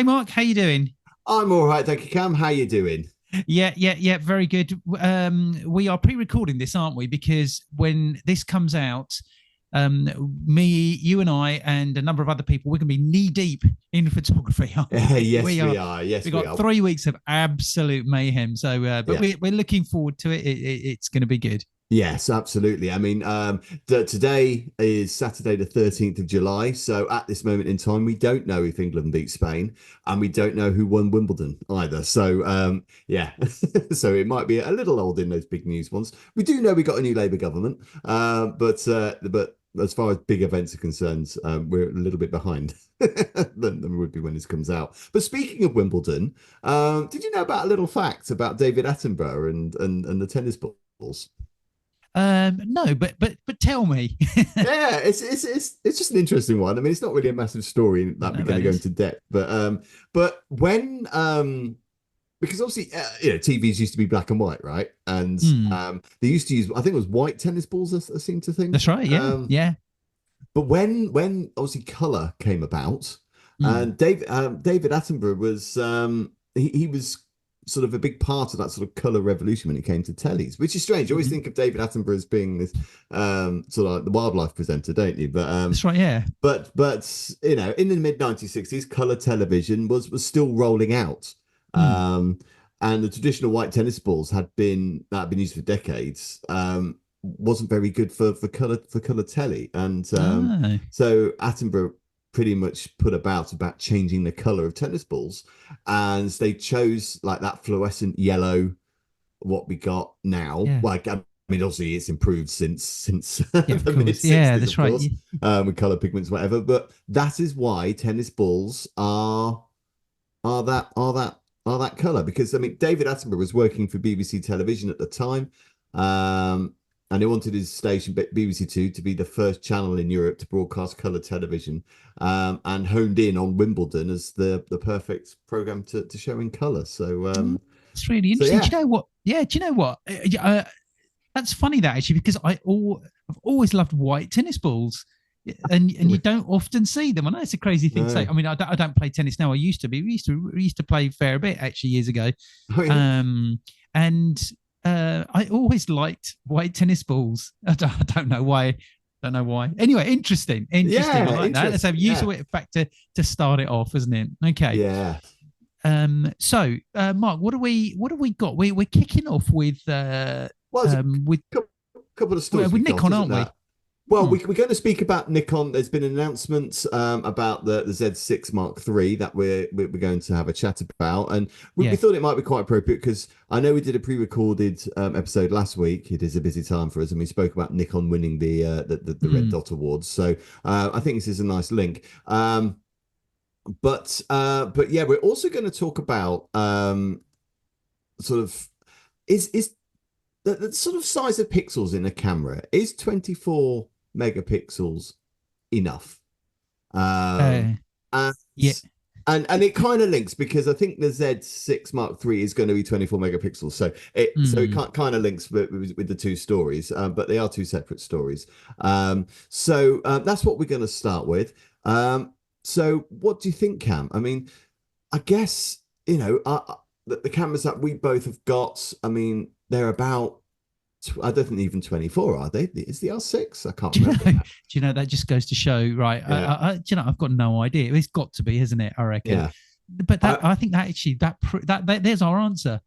Hey Mark, how you doing? I'm all right, thank you, Cam. How you doing? Yeah, very good. We are pre-recording this, aren't we? Because when this comes out, um, me, you, and I, and a number of other people, we're going to be knee deep in photography, aren't we? Yes, We are. we are. Yes, We we got are. 3 weeks of absolute mayhem. So, but Yeah. we're looking forward to it. It's going to be good. Yes, absolutely. I mean, today is Saturday, the 13th of July. So at this moment in time, we don't know if England beat Spain, and we don't know who won Wimbledon either. So, yeah, so it might be a little old in those big news ones. We do know we got a new Labour government, but as far as big events are concerned, we're a little bit behind than we would be when this comes out. But speaking of Wimbledon, did you know about a little fact about David Attenborough and the tennis balls? No, but tell me. Yeah, it's just an interesting one. I mean, it's not really a massive story I that know we're going about to go this. into depth, but when because obviously TVs used to be black and white, right? And Hmm. they used to use, I think it was white tennis balls, I seem to That's think. right. Yeah, yeah. But when obviously color came about, Hmm. and David Attenborough was he was sort of a big part of that sort of color revolution when it came to tellies, which is strange. You always Hmm. think of David Attenborough as being this sort of like the wildlife presenter, don't you? That's right. Yeah. In the mid 1960s, color television was still rolling out. Hmm. Um, and the traditional white tennis balls had been used for decades. Wasn't very good for color telly, and Oh. so Attenborough pretty much put about changing the color of tennis balls, and they chose like that fluorescent yellow, what we got now. Yeah. Like, I mean, obviously it's improved since Yeah, of the mid course. Yeah, 60s, that's of right. course, with color pigments, whatever. But that is why tennis balls are that color, because I mean David Attenborough was working for BBC Television at the time, um, and he wanted his station BBC Two to be the first channel in Europe to broadcast color television, and honed in on Wimbledon as the perfect program to show in color. So Mm, That's really so interesting. Do yeah, you know what? Yeah, do you know what? That's funny that actually because I've always loved white tennis balls, and you don't often see them. I know it's a crazy thing to say. no, I mean, I don't play tennis now. I used to be. We used to play a fair bit actually years ago, oh yeah, um, and I always liked white tennis balls. I don't know why. Don't know why. Anyway, interesting. I yeah, like that. That's a interesting, yeah, useful factor to start it off, isn't it? Okay. yeah. So Mark, what do we got? We're kicking off Well, there's a um, with couple of stories we with got, Nikon, isn't aren't there? we? Well, Hmm. we're going to speak about Nikon. There's been an announcement about the Z6 Mark III that we're going to have a chat about, and we Yeah. thought it might be quite appropriate because I know we did a pre-recorded episode last week. It is a busy time for us, and we spoke about Nikon winning the Red Hmm. Dot Awards. So I think this is a nice link. But yeah, we're also going to talk about sort of is the sort of size of pixels in a camera. Is 24 megapixels enough? Uh, Um, and yeah. and it kind of links because I think the Z6 Mark III is going to be 24 megapixels. So it Hmm. kind of links with the two stories, but they are two separate stories. So that's what we're going to start with. So what do you think, Cam? I mean, I guess the cameras that we both have got. I mean, they're about. I don't think even 24 are they? Is the R6? I can't Do you know? remember Do now. you know that just goes to show, right? Yeah, Do you know? I've got no idea. It's got to be, hasn't it? I reckon. yeah. But that I I think that actually that there's our answer.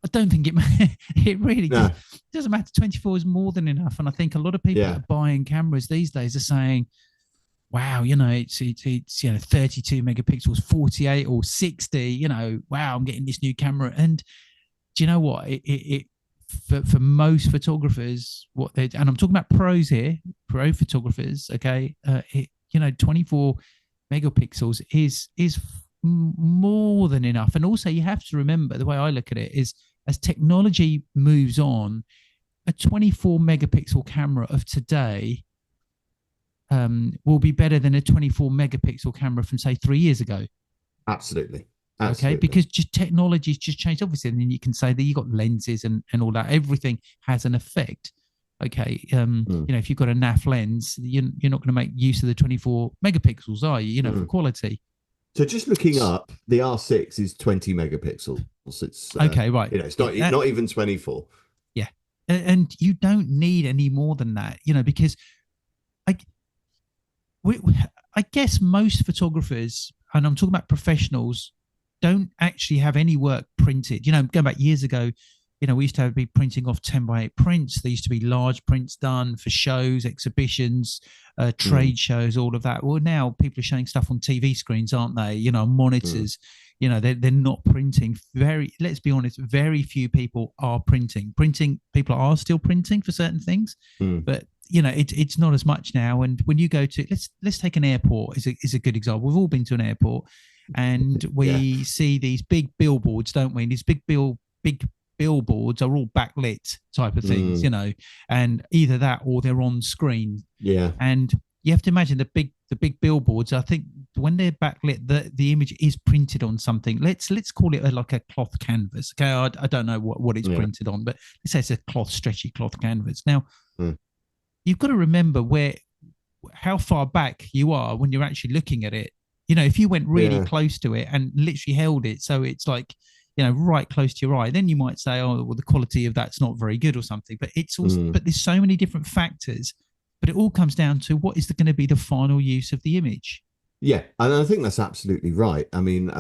I don't think it really does. no, It doesn't matter. 24 is more than enough, and I think a lot of people that yeah. are buying cameras these days are saying, wow, it's 32 megapixels, 48 or 60, wow, I'm getting this new camera. And do you know what? It for most photographers, and I'm talking about pros here, pro photographers, okay, 24 megapixels is more than enough. And also you have to remember the way I look at it is as technology moves on, a 24 megapixel camera of today will be better than a 24 megapixel camera from say 3 years ago. Absolutely, Okay, absolutely. because just technology's just changed, obviously, and then you can say that you got lenses and all that. Everything has an effect. Okay, Mm, if you've got a NAF lens, you're not going to make use of the 24 megapixels, are you? For mm. quality. So just looking up, the R6 is 20 megapixels. It's Okay, right. it's not even 24. Yeah, and you don't need any more than that, because I we, I guess most photographers, and I'm talking about professionals, don't actually have any work printed. Going back years ago, we used to be printing off 10 by 8 prints. There used to be large prints done for shows, exhibitions, Mm, trade shows, all of that. Well, now people are showing stuff on TV screens, aren't they? mm, Monitors. They're not printing. Let's be honest, very few people are printing. People are still printing for certain things, mm. but it's not as much now. And when you go to, let's take an airport is a good example. We've all been to an airport, and Yeah. we see these big billboards, don't we? And these big billboards are all backlit type of things, Mm, and either that or they're on screen. yeah. And you have to imagine the big billboards. I think when they're backlit, the image is printed on something. Let's call it like a cloth canvas. Okay, I don't know what it's Yeah. printed on, but let's say it's a stretchy cloth canvas. Now Mm, you've got to remember how far back you are when you're actually looking at it. If you went really yeah. close to it and literally held it so it's like, right close to your eye, then you might say, oh, well, the quality of that's not very good or something. But it's also, Mm, but there's so many different factors. But it all comes down to what is going to be the final use of the image. yeah. And I think that's absolutely right. I mean,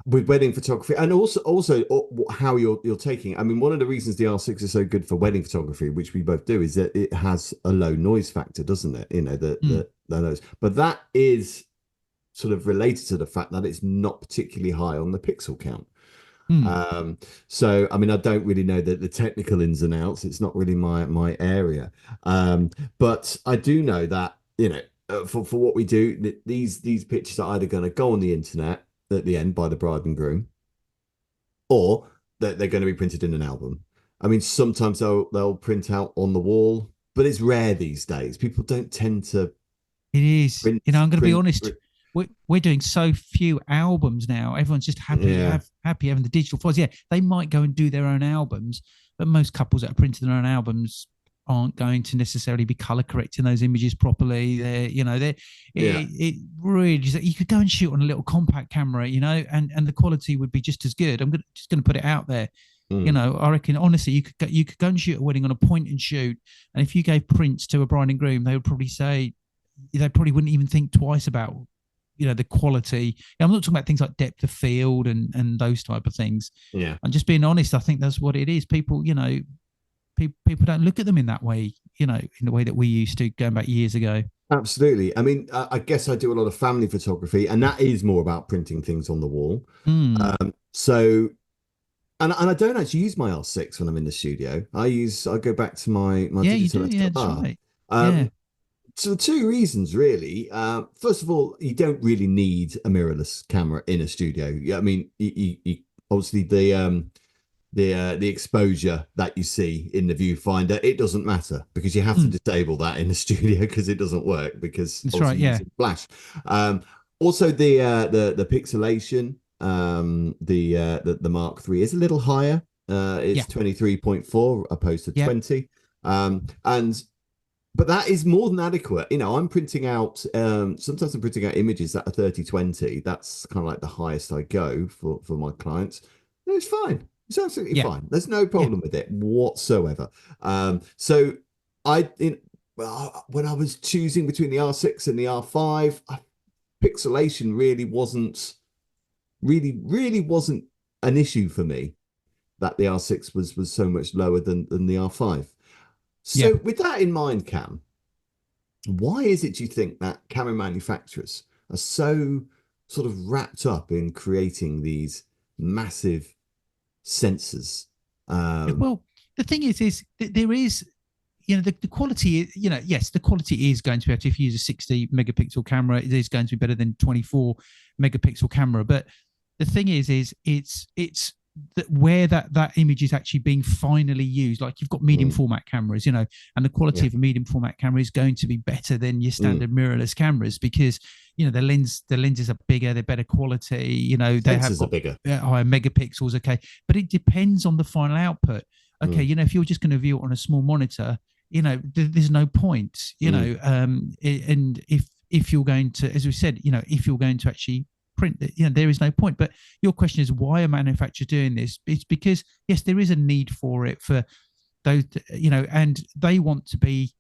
with wedding photography, and also how you're taking it. I mean, one of the reasons the R6 is so good for wedding photography, which we both do, is that it has a low noise factor, doesn't it? Mm, The noise, but that is sort of related to the fact that it's not particularly high on the pixel count. mm, Um, so I mean, I don't really know the technical ins and outs. It's not really my area. But I do know that, for what we do, these pictures are either going to go on the internet at the end by the bride and groom, or that they're going to be printed in an album. I mean, sometimes they'll print out on the wall, but it's rare these days. People don't tend to it is. print I'm going to be print. honest. We're doing so few albums now. Everyone's just Yeah, happy having the digital files. Yeah, they might go and do their own albums, but most couples that are printing their own albums aren't going to necessarily be color correcting those images properly. yeah. It really you could go and shoot on a little compact camera, and the quality would be just as good. Just going to put it out there. Mm, I reckon honestly, you could go and shoot a wedding on a point and shoot, and if you gave prints to a bride and groom, they would probably say they probably wouldn't even think twice about the quality. I'm not talking about things like depth of field and those type of things. yeah. I'm just being honest. I think that's what it is. People, people don't look at them in that way, in the way that we used to going back years ago. Absolutely. I mean, I guess I do a lot of family photography, and that is more about printing things on the wall. Mm. So, and I don't actually use my R6 when I'm in the studio. I go back to my Yeah, you digital do. Yeah, that's SLR. right. Yeah. Um, so two reasons really. First of all, you don't really need a mirrorless camera in a studio. Yeah, I mean, obviously the exposure that you see in the viewfinder, it doesn't matter because you have to Mm. disable that in the studio because it doesn't work because That's right. obviously Yeah. using flash. Also the pixelation, the Mark III is a little higher. Yeah. It's 23.4 opposed to Yeah. 20. And but that is more than adequate. I'm printing out sometimes I'm printing out images that are 3020. That's kind of like the highest I go for my clients. And it's fine. It's absolutely Yeah. fine. There's no Yeah. problem with it whatsoever. So I in when I was choosing between the R6 and the R5, pixelation really wasn't an issue for me. That the R6 was so much lower than the R5. Yeah. So with that in mind, Cam, why is it, do you think, that camera manufacturers are so sort of wrapped up in creating these massive sensors? Um, Well, the thing is there is, the quality, yes, the quality is going to be better if you use a 60 megapixel camera. It is going to be better than 24 megapixel camera. But the thing is it's that where that image is actually being finally used. Like you've got medium mm, format cameras, and the quality yeah, of a medium format camera is going to be better than your mm. standard mirrorless cameras because the lenses are bigger, they're better quality. They have Sensors are got bigger. higher megapixels. Okay, but it depends on the final output. Okay, Mm, if you're just going to view it on a small monitor, there's no point. mm, And if you're going to, as we said, if you're going to actually print it, there is no point. But your question is, why are manufacturers doing this? It's because, yes, there is a need for it, for those, and they want to be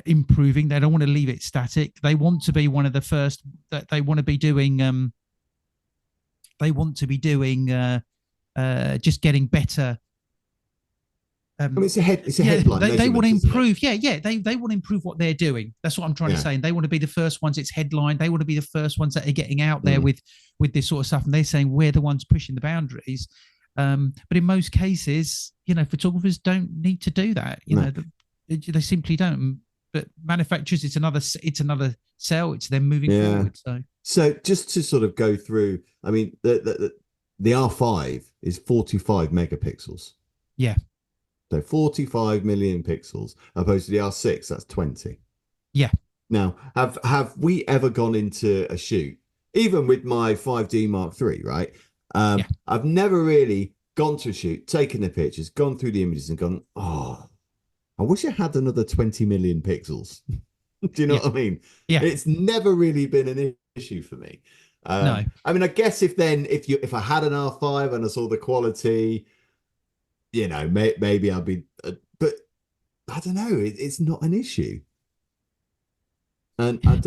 improving. They don't want to leave it static. They want to be one of the first, that they want to be doing just getting better. I mean, it's a headline. They want to improve. They want to improve what they're doing. That's what I'm trying to say. And they want to be the first ones. It's headline. They want to be the first ones that are getting out there with this sort of stuff. And they're saying we're the ones pushing the boundaries. But in most cases, photographers don't need to do that. They simply don't. But manufacturers, it's another sell. It's them moving forward. So just to sort of go through, I mean, the R5 is 45 megapixels. Yeah. So 45 million pixels, opposed to the R6, that's 20. Yeah. Now, have we ever gone into a shoot, even with my 5D Mark III, right? I've never really gone to a shoot, taken the pictures, gone through the images and gone, oh, I wish I had another 20 million pixels. Do you know what I mean? Yeah. It's never really been an issue for me. No. I mean, I guess if I had an R5 and I saw the quality, maybe I'd be, but I don't know. It's not an issue. And I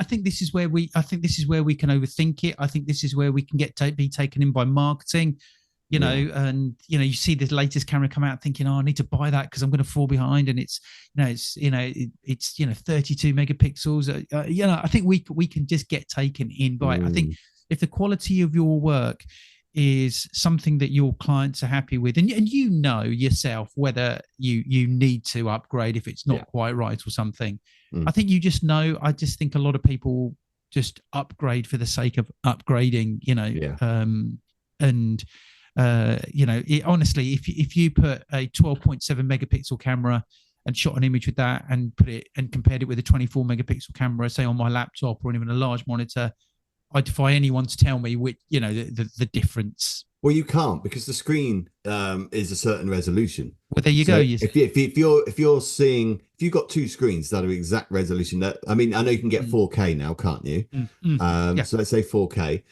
think this is where we can overthink it. I think this is where we can be taken in by marketing. And you see the latest camera come out thinking, oh, I need to buy that because I'm going to fall behind, and it's 32 megapixels. I think we can just get taken in by it. I think if the quality of your work is something that your clients are happy with, and yourself whether you need to upgrade if it's not quite right or something. I think you just know. I just think a lot of people just upgrade for the sake of upgrading, honestly, if you put a 12.7 megapixel camera and shot an image with that and compared it with a 24 megapixel camera, say on my laptop or even a large monitor, I defy anyone to tell me which, the difference. Well, you can't, because the screen is a certain resolution. Well, there you go. If you've got two screens that are exact resolution, I know you can get 4K now, can't you? So let's say 4K.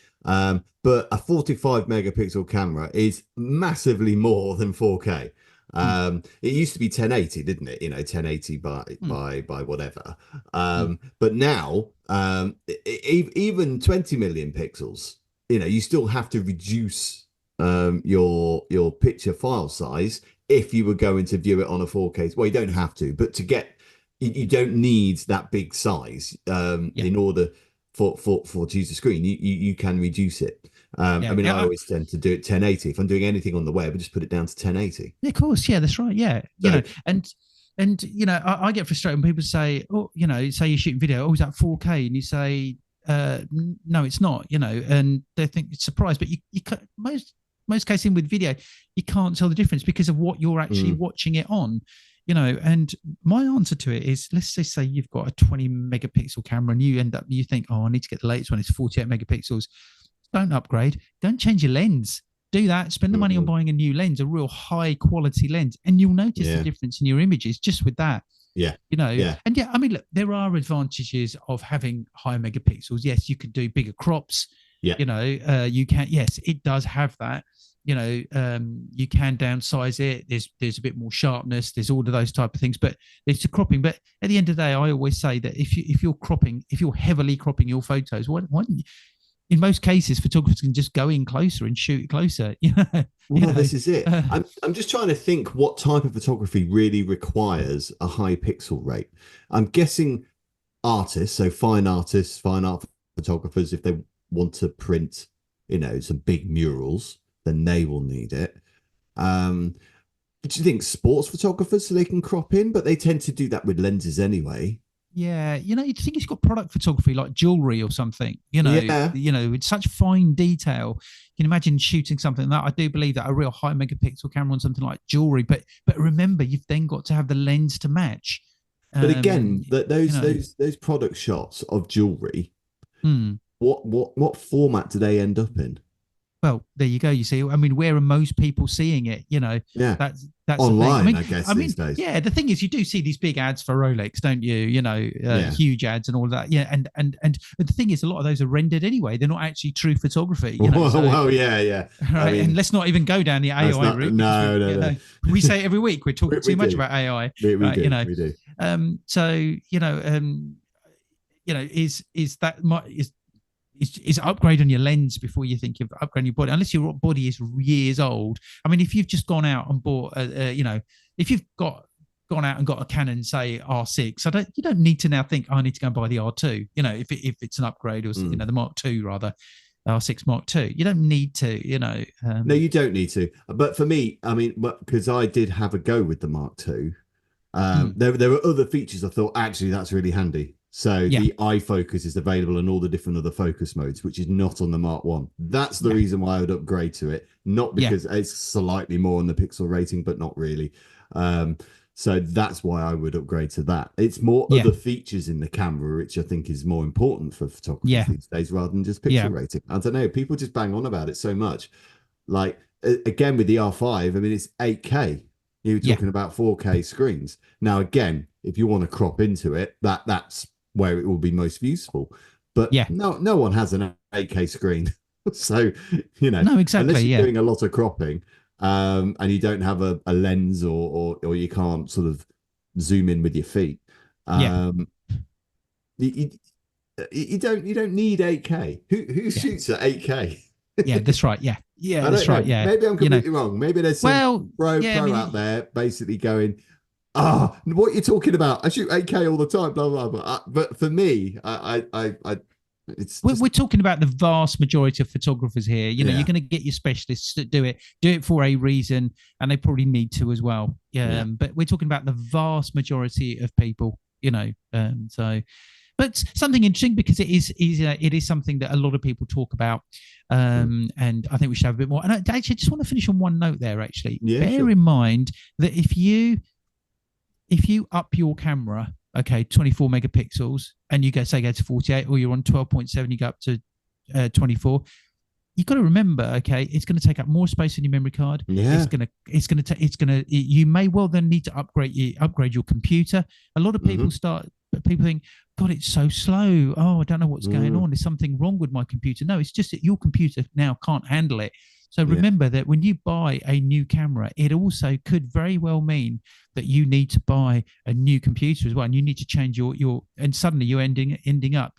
But a 45 megapixel camera is massively more than 4K. It used to be 1080, didn't it? 1080 by whatever. But now, even 20 million pixels, you still have to reduce your picture file size if you were going to view it on a 4K. Well, you don't have to, but you don't need that big size in order to use the screen. You can reduce it. I always tend to do it 1080. If I'm doing anything on the web, I just put it down to 1080. Yeah, of course. Yeah, that's right. Yeah. I get frustrated when people say, oh, say you're shooting video, oh, is that 4K? And you say, no, it's not, and they think it's surprised, but you most cases with video, you can't tell the difference because of what you're actually watching it on. And my answer to it is, let's just say you've got a 20 megapixel camera and you think, oh, I need to get the latest one. It's 48 megapixels. Don't upgrade. Don't change your lens. Do that. Spend the money on buying a new lens, a real high quality lens, and you'll notice the difference in your images just with that. Yeah. And look, there are advantages of having higher megapixels. Yes, you can do bigger crops. Yeah. You can. Yes, it does have that. You can downsize it. There's a bit more sharpness. There's all of those type of things, but it's a cropping. But at the end of the day, I always say that if you're heavily cropping your photos, why don't you, in most cases, photographers can just go in closer and shoot closer. This is it. I'm just trying to think what type of photography really requires a high pixel rate. I'm guessing artists, so fine art photographers, if they want to print, some big murals, then they will need it. But you think sports photographers, so they can crop in, but they tend to do that with lenses anyway. Yeah, you think it's got product photography like jewelry or something, with such fine detail. You can imagine shooting something like that. I do believe that a real high megapixel camera on something like jewelry, but remember, you've then got to have the lens to match. But again, those product shots of jewelry, what format do they end up in? well, there you go. You see, I mean, where are most people seeing it? Yeah, That's the thing. online, I guess, I mean, these days. yeah. The thing is, you do see these big ads for Rolex, don't you? Yeah. Huge ads and all that. Yeah, and the thing is, a lot of those are rendered anyway. They're not actually true photography. So Well, yeah, yeah. I right. And mean, let's not even go down the that's AI not. route because No, no, no. we say it every week. We're talking We too much do. about AI, We right? do. We do. So is that is upgrade on your lens before you think of upgrading your body, unless your body is years old. I mean, if you've just gone out and bought if you've gone out and got a Canon, say R6, you don't need to now think, oh, I need to go and buy the R2, if it's an upgrade, or the Mark II rather, R6 Mark II. You don't need to, No, you don't need to. But for me, I mean, because I did have a go with the Mark II, there were other features I thought actually that's really handy. So yeah, the eye focus is available in all the different other focus modes, which is not on the Mark One. That's the yeah, reason why I would upgrade to it, not yeah, because it's slightly more on the pixel rating, but not really. So that's why I would upgrade to that. It's more yeah, other features in the camera, which I think is more important for photographers yeah, these days rather than just yeah, pixel rating. I don't know. People just bang on about it so much. Like again with the R5, I mean it's 8K. You were yeah, talking about 4K screens. Now again, if you want to crop into it, that's where it will be most useful. But yeah. no one has an 8K screen. So, No, exactly. unless you're Yeah, doing a lot of cropping, and you don't have a lens or you can't sort of zoom in with your feet, yeah, you, you don't need 8K. Who yeah, shoots at 8K? yeah. That's right. Yeah, yeah. I That's don't right. know. Yeah. Maybe I'm completely wrong. Maybe there's some Well, yeah. I pro mean, out there basically going, what you're talking about? I shoot 8K all the time, blah blah blah. But for me, it's just we're talking about the vast majority of photographers here. You're yeah, going to get your specialists to do it for a reason, and they probably need to as well. yeah. But we're talking about the vast majority of people. So, but something interesting, because it is something that a lot of people talk about, and I think we should have a bit more. And I actually just want to finish on one note there. Actually, Yeah, bear sure. in mind that if you up your camera, okay, 24 megapixels, and you go to 48, or you're on 12.7, you go up to 24. You've got to remember, okay, it's going to take up more space on your memory card. Yeah. You may well then need to upgrade your computer. A lot of people think, God, it's so slow. Oh, I don't know what's going on. There's something wrong with my computer. No, it's just that your computer now can't handle it. So remember that when you buy a new camera, it also could very well mean that you need to buy a new computer as well, and you need to change and suddenly you're ending up,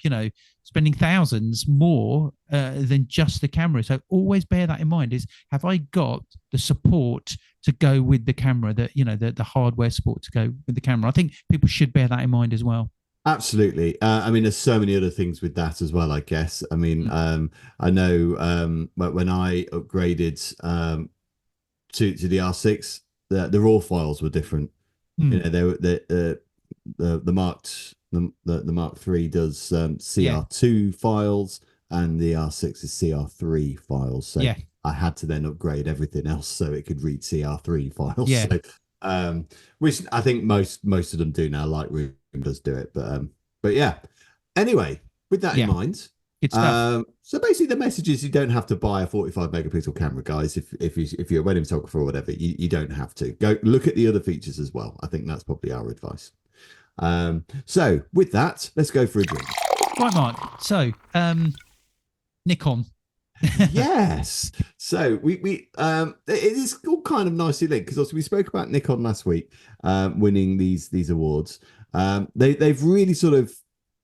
spending thousands more than just the camera. So always bear that in mind: is, have I got the support to go with the camera, the hardware support to go with the camera? I think people should bear that in mind as well. Absolutely. I mean, there's so many other things with that as well, I guess. I mean, I know when I upgraded to the R6, the raw files were different. They were the Mark III does CR2 files, and the R6 is CR3 files. So Yeah. I had to then upgrade everything else so it could read CR3 files. Yeah. So, which I think most of them do now. Lightroom does do it, but yeah. Anyway, with that in mind, good stuff. so basically the message is you don't have to buy a 45 megapixel camera, guys. If you're a wedding photographer or whatever, you don't have to. Go look at the other features as well. I think that's probably our advice. So with that, let's go for a drink. Right, Mark. So, Nikon. Yes. So we it is all kind of nicely linked, because also we spoke about Nikon last week, winning these awards. They've really sort of,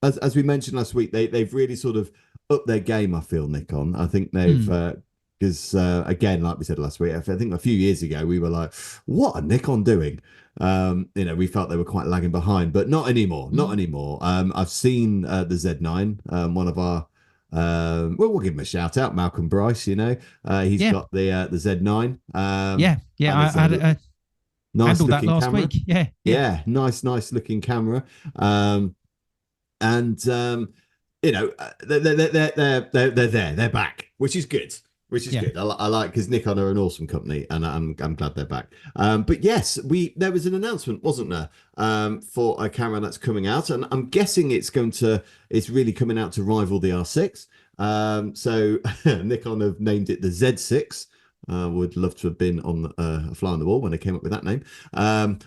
as we mentioned last week, they've really sort of upped their game. I feel Nikon. I think they've because again, like we said last week, I think a few years ago we were like, what are Nikon doing? We felt they were quite lagging behind, but not anymore. Not anymore. I've seen the Z9, one of our. We'll give him a shout out, Malcolm Bryce. He's got the Z9. I Nice handled that looking last camera. week. Yeah. Nice looking camera. And they're there, they're back, which is good. Good. I like, because Nikon are an awesome company, and I'm glad they're back. But yes, there was an announcement, wasn't there, for a camera that's coming out, and I'm guessing it's really coming out to rival the R6. So Nikon have named it the Z6. Would love to have been on a fly on the wall when they came up with that name.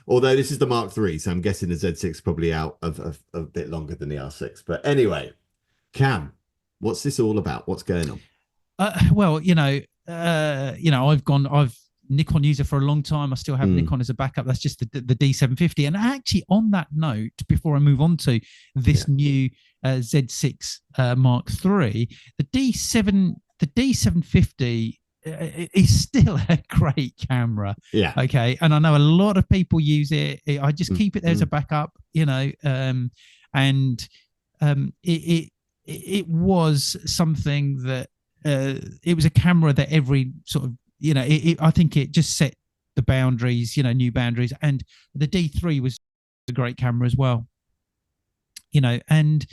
Although this is the Mark III, so I'm guessing the Z6 is probably out of a bit longer than the R6. But anyway, Cam, what's this all about? What's going on? Well, I've Nikon user for a long time. I still have Nikon as a backup. That's just the D750. And actually, on that note, before I move on to this new Z6 Mark III, the D750 is still a great camera. Yeah. Okay. And I know a lot of people use it. I just keep it there as a backup, and it was something that it was a camera that every sort of, I think it just set the boundaries, new boundaries. And the D3 was a great camera as well, and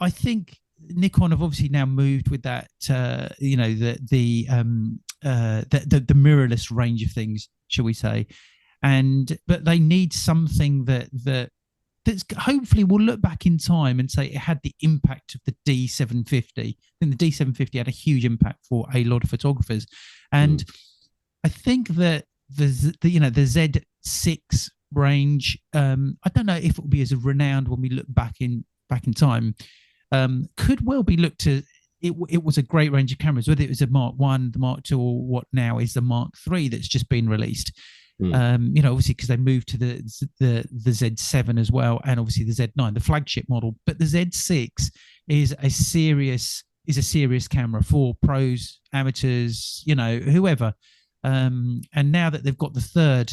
I think Nikon have obviously now moved with that, the mirrorless range of things, shall we say? But they need something that's hopefully we'll look back in time and say it had the impact of the D750. I think the D750 had a huge impact for a lot of photographers, and I think that the Z6 range, I don't know if it will be as renowned when we look back in time. Could well be looked to. It was a great range of cameras, whether it was a Mark One, the Mark Two, or what now is the Mark III that's just been released. Obviously because they moved to the Z7 as well, and obviously the Z9, the flagship model. But the Z6 is a serious camera for pros, amateurs, whoever. And now that they've got the third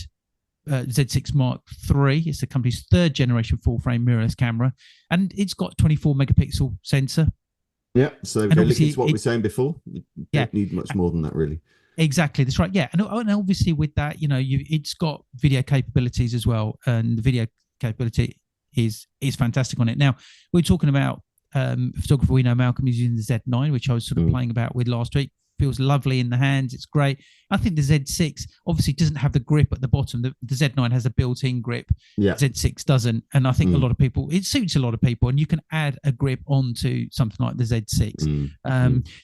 Z6 Mark III, it's the company's third generation full frame mirrorless camera, and it's got 24 megapixel sensor. Yeah, so it's what we were saying before. You don't need much more than that, really. Exactly, that's right. Yeah, and obviously with that, it's got video capabilities as well, and the video capability is fantastic on it. Now we're talking about a photographer we know, Malcolm, is using the Z9, which I was sort of playing about with last week. Feels lovely in the hands. It's great. I think the Z6 obviously doesn't have the grip at the bottom. The Z9 has a built-in grip. Yeah. Z6 doesn't. And I think a lot of people, it suits a lot of people, and you can add a grip onto something like the Z6.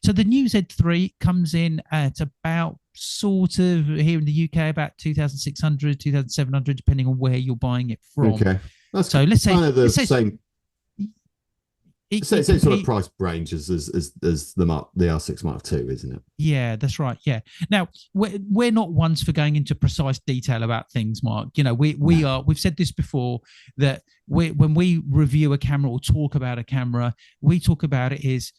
So the new Z3 comes in at about sort of here in the UK, about 2,600, 2,700, depending on where you're buying it from. Okay. Let's say the same. Same sort of price range as the R6 Mark II, isn't it? Yeah, that's right. Yeah. Now we're not ones for going into precise detail about things, Mark. We've said this before, that when we review a camera or talk about a camera, we talk about it is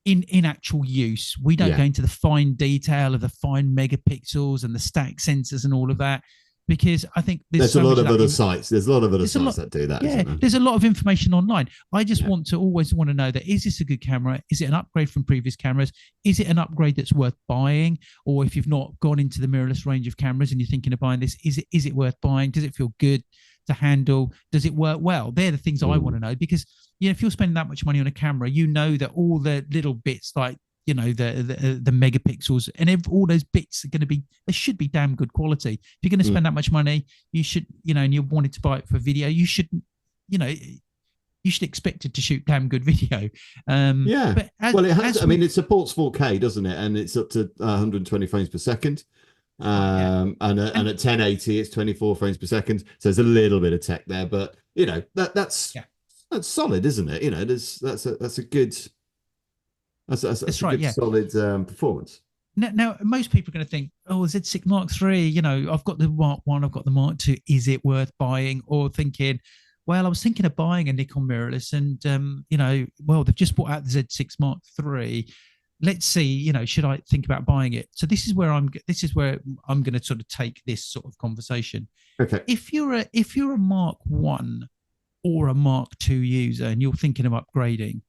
in actual use. We don't go into the fine detail of the fine megapixels and the static sensors and all of that. Because I think there's a lot of other sites. There's a lot of other sites that do that. Yeah, there's a lot of information online. I just always want to know that, is this a good camera? Is it an upgrade from previous cameras? Is it an upgrade that's worth buying? Or if you've not gone into the mirrorless range of cameras and you're thinking of buying this, is it worth buying? Does it feel good to handle? Does it work well? They're the things I want to know, because if you're spending that much money on a camera, that all the little bits like the megapixels and all those bits are going to be, they should be damn good quality. If you're going to spend that much money, you should, and you wanted to buy it for video, you should expect it to shoot damn good video. But it supports 4K, doesn't it? And it's up to 120 frames per second. And at 1080 it's 24 frames per second. So there's a little bit of tech there, but that's solid, isn't it? That's a good. That's right, solid performance. Now, most people are going to think, Z6 Mark III, I've got the Mark I, I've got the Mark II, is it worth buying? Or thinking, well, I was thinking of buying a Nikon mirrorless and, they've just brought out the Z6 Mark III. Let's see, should I think about buying it? So this is where I'm going to sort of take this sort of conversation. Okay. If you're a Mark I or a Mark II user and you're thinking of upgrading,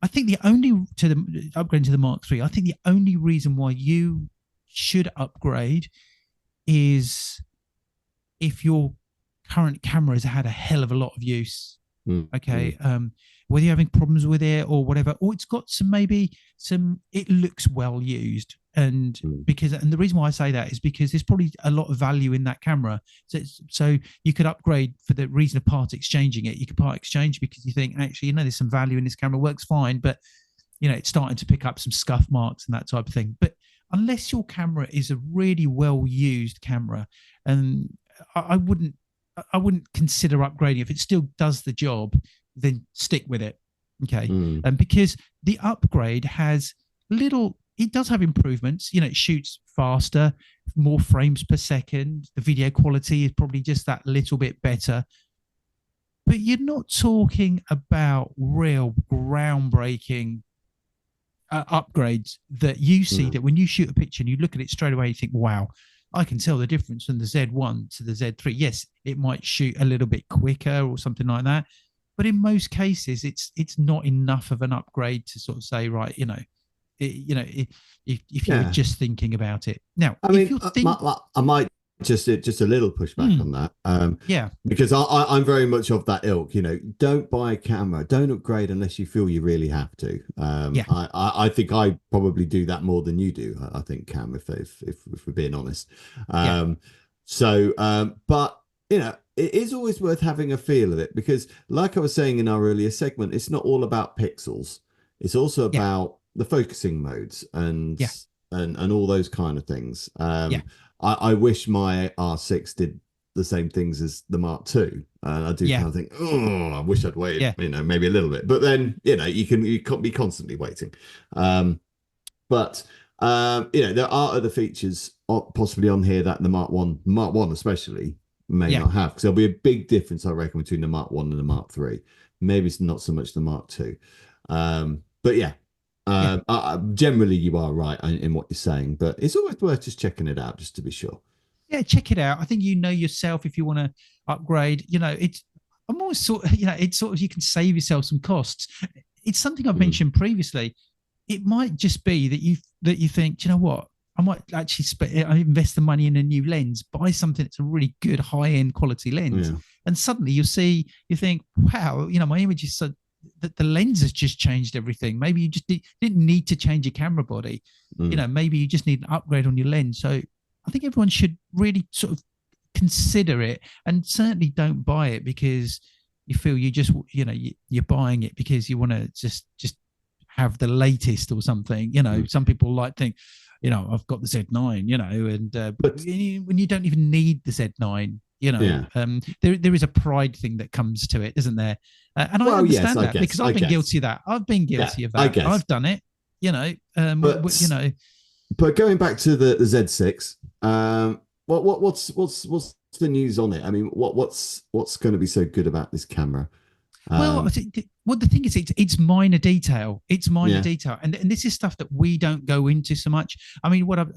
I think upgrading to the Mark III, I think the only reason why you should upgrade is if your current camera has had a hell of a lot of use. Okay. Whether you're having problems with it or whatever, or it's got it looks well used. And the reason why I say that is because there's probably a lot of value in that camera. So you could upgrade for the reason of part exchanging it. You could part exchange because you think, actually, there's some value in this camera, works fine, but it's starting to pick up some scuff marks and that type of thing. But unless your camera is a really well used camera, and I wouldn't consider upgrading. If it still does the job, then stick with it. Okay. And because the upgrade has it does have improvements. It shoots faster, more frames per second. The video quality is probably just that little bit better. But you're not talking about real groundbreaking upgrades that you see, that when you shoot a picture and you look at it straight away, you think, wow, I can tell the difference from the Z1 to the Z3. Yes, it might shoot a little bit quicker or something like that. But in most cases, it's not enough of an upgrade to sort of say, right, if you were just thinking about it. Now, I mean, I might just a little pushback on that. Because I'm very much of that ilk. Don't buy a camera, don't upgrade unless you feel you really have to. I think I probably do that more than you do. I think, Cam, if we're being honest. But it is always worth having a feel of it, because, like I was saying in our earlier segment, it's not all about pixels. It's also about the focusing modes and all those kind of things. I wish my R6 did the same things as the Mark II. I do kind of think, oh, I wish I'd waited, maybe a little bit. But then, you can't be constantly waiting. But there are other features possibly on here that the Mark One especially may not have, because there'll be a big difference, I reckon, between the Mark One and the Mark III. Maybe it's not so much the Mark II. But generally you are right in what you're saying, but it's always worth just checking it out just to be sure. Check it out. I think yourself if you want to upgrade. I'm always it's sort of, you can save yourself some costs. It's something I've mentioned previously. It might just be that you think, do you know what, I might actually invest the money in a new lens, buy something that's a really good high-end quality lens, and suddenly you think, wow, my image is so that the lens has just changed everything. Maybe you just didn't need to change your camera body. Maybe you just need an upgrade on your lens. So I think everyone should really sort of consider it, and certainly don't buy it because you feel you're buying it because you want to just have the latest or something. Some people like think, I've got the Z9, and but when you don't even need the Z9, there is a pride thing that comes to it, isn't there? And I understand that, because I've been guilty of that. I've been guilty of that. I've done it, But going back to the Z6, what's the news on it? I mean, what's going to be so good about this camera? Well, I think the thing is, it's minor detail. It's minor detail, and this is stuff that we don't go into so much. I mean, what I'm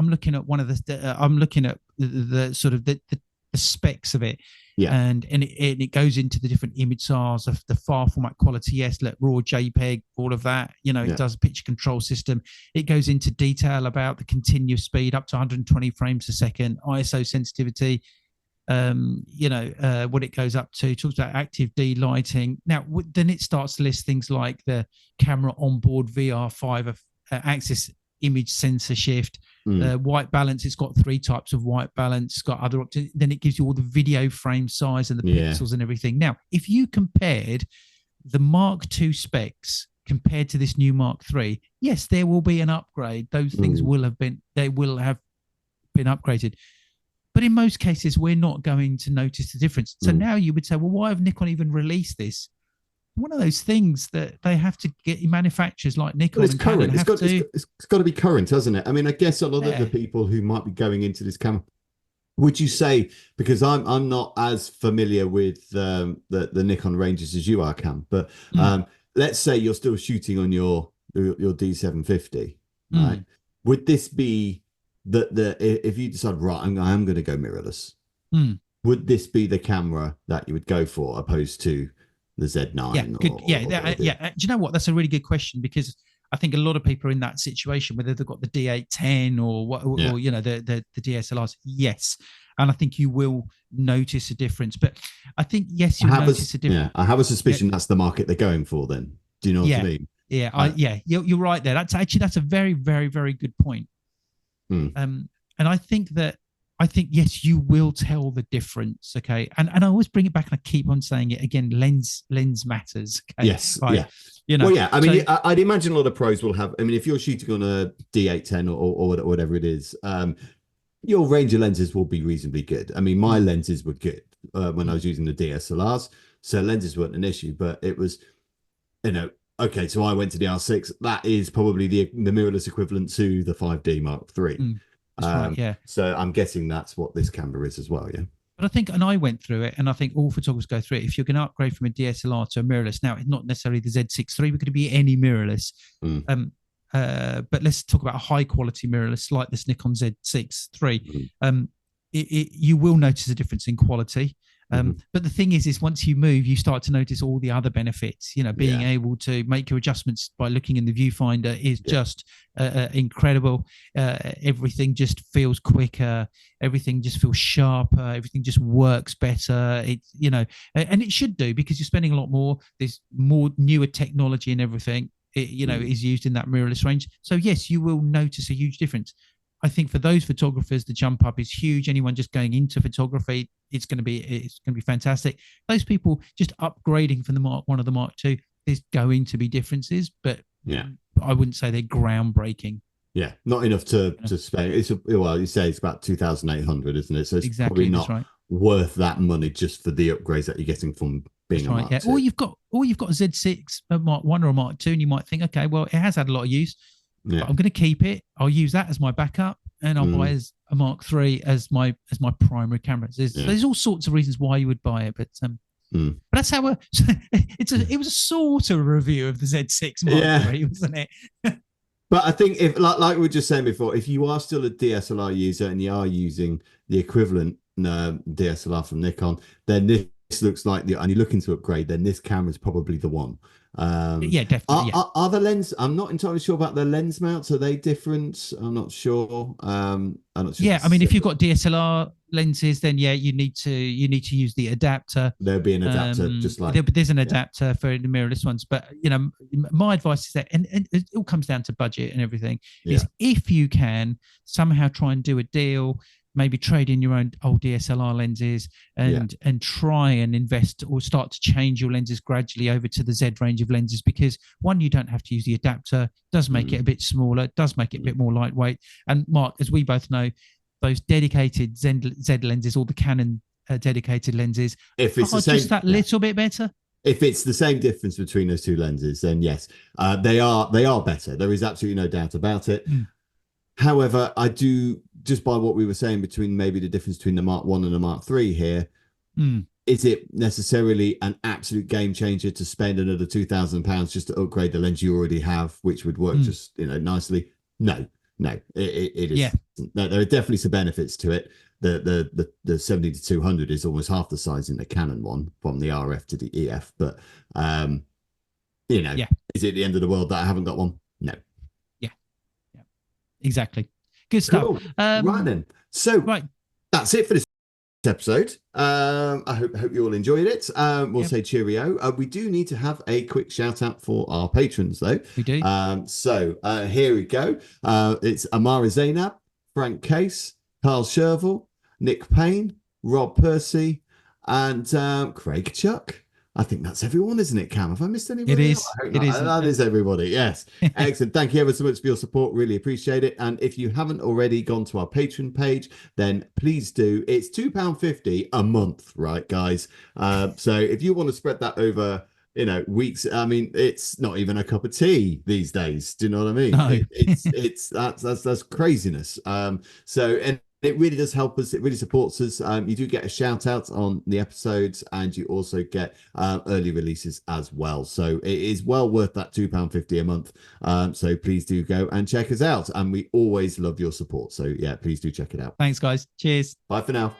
looking at I'm looking at the sort of the specs of it, and it goes into the different image SARs of the file format quality, raw JPEG, all of that. It does a picture control system. It goes into detail about the continuous speed up to 120 frames a second, ISO sensitivity. What it goes up to. It talks about active D-lighting. Now, then it starts to list things like the camera onboard VR5 axis image sensor shift, white balance. It's got 3 types of white balance. It's got other options. Then it gives you all the video frame size and the pixels and everything. Now, if you compared the Mark II specs compared to this new Mark III, yes, there will be an upgrade. Those things will have been upgraded. But in most cases, we're not going to notice the difference. So now you would say, well, why have Nikon even released this? One of those things that they have to get manufacturers like Nikon and Canon it's got to be current, hasn't it? I mean, I guess a lot of the people who might be going into this camera, would you say, because I'm not as familiar with the Nikon ranges as you are, Cam, but let's say you're still shooting on your D750, right? Would this be if you decide, right, I'm going to go mirrorless, would this be the camera that you would go for opposed to the Z9? Do you know what? That's a really good question, because I think a lot of people are in that situation, whether they've got the D810 or the DSLRs. Yes, and I think you will notice a difference. But I think you'll notice a difference. I have a suspicion that's the market they're going for. Then, do you know what I mean? You're right there. That's a very, very, very good point. And I think that I think yes, you will tell the difference. Okay, and I always bring it back, and I keep on saying it again. Lens matters. Okay, Yes, right. yeah. You know, Well, yeah. I so mean, I'd imagine a lot of pros will have. I mean, if you're shooting on a D810 or whatever it is, your range of lenses will be reasonably good. I mean, my lenses were good when I was using the DSLRs, so lenses weren't an issue. But it was, you know, okay. So I went to the R6. That is probably the mirrorless equivalent to the 5D Mark III. that's right. Yeah. So I'm guessing that's what this camera is as well. Yeah. But I think, and I went through it, and I think all photographers go through it. If you're going to upgrade from a DSLR to a mirrorless, now it's not necessarily the Z6 III, but could be any mirrorless. But let's talk about a high quality mirrorless like this Nikon Z6 III. You will notice a difference in quality. But the thing is once you move, you start to notice all the other benefits. You know, being able to make your adjustments by looking in the viewfinder is just incredible. Everything just feels quicker. Everything just feels sharper. Everything just works better. It, you know, and it should do, because you're spending a lot more. There's more newer technology and everything. It, you know, is used in that mirrorless range. So yes, you will notice a huge difference. I think for those photographers, the jump up is huge. Anyone just going into photography, it's going to be fantastic. Those people just upgrading from the Mark I or the Mark II, there's going to be differences, but I wouldn't say they're groundbreaking. Yeah, not enough to spend. It's well, you say it's about 2,800, isn't it? So it's exactly, probably not worth that money just for the upgrades that you're getting from being a Mark II. Or you've got a Z6, a Mark I or a Mark II, and you might think, okay, well, it has had a lot of use. But I'm going to keep it. I'll use that as my backup, and I'll buy as a Mark III as my primary camera. There's all sorts of reasons why you would buy it, but that's how it was a sort of review of the Z6 Mark III, wasn't it? But I think if like we were just saying before, if you are still a DSLR user and you are using the equivalent DSLR from Nikon, then this looks like and you're looking to upgrade, then this camera is probably the one. Definitely. Are the lens? I'm not entirely sure about the lens mounts. Are they different? I'm not sure. I'm not sure. Yeah, I mean, if you've got DSLR lenses, then you need to use the adapter. There'll be an adapter, just like there's an adapter for the mirrorless ones. But you know, my advice is that, and it all comes down to budget and everything. Is if you can somehow try and do a deal, maybe trade in your own old DSLR lenses and try and invest or start to change your lenses gradually over to the Z range of lenses, because one, you don't have to use the adapter, does make it a bit smaller, does make it a bit more lightweight. And Mark, as we both know, those dedicated Z lenses, or the Canon dedicated lenses, if it's the same, just that little bit better. If it's the same difference between those two lenses, then yes, they are better. There is absolutely no doubt about it. However, I do, just by what we were saying between maybe the difference between the Mark I and the Mark III here, is it necessarily an absolute game changer to spend another £2,000 just to upgrade the lens you already have, which would work just nicely? No, it is. No, there are definitely some benefits to it. The 70 to 200 is almost half the size in the Canon one, from the RF to the EF. But is it the end of the world that I haven't got one? No. Exactly. Good stuff. Cool. Right then. So that's it for this episode. I hope you all enjoyed it. We'll say cheerio. We do need to have a quick shout out for our patrons, though. We do. So here we go. It's Amara Zainab, Frank Case, Carl Sherville, Nick Payne, Rob Percy, and Craig Chuck. I think that's everyone, isn't it, Cam? Have I missed anybody? It is. It is. That is everybody. Yes. Excellent. Thank you ever so much for your support. Really appreciate it. And if you haven't already gone to our Patreon page, then please do. It's £2.50 a month, right, guys? So if you want to spread that over, weeks, I mean, it's not even a cup of tea these days. Do you know what I mean? No. That's craziness. And it really does help us. It really supports us. You do get a shout out on the episodes, and you also get early releases as well. So it is well worth that £2.50 a month. So please do go and check us out. And we always love your support. So yeah, please do check it out. Thanks, guys. Cheers. Bye for now.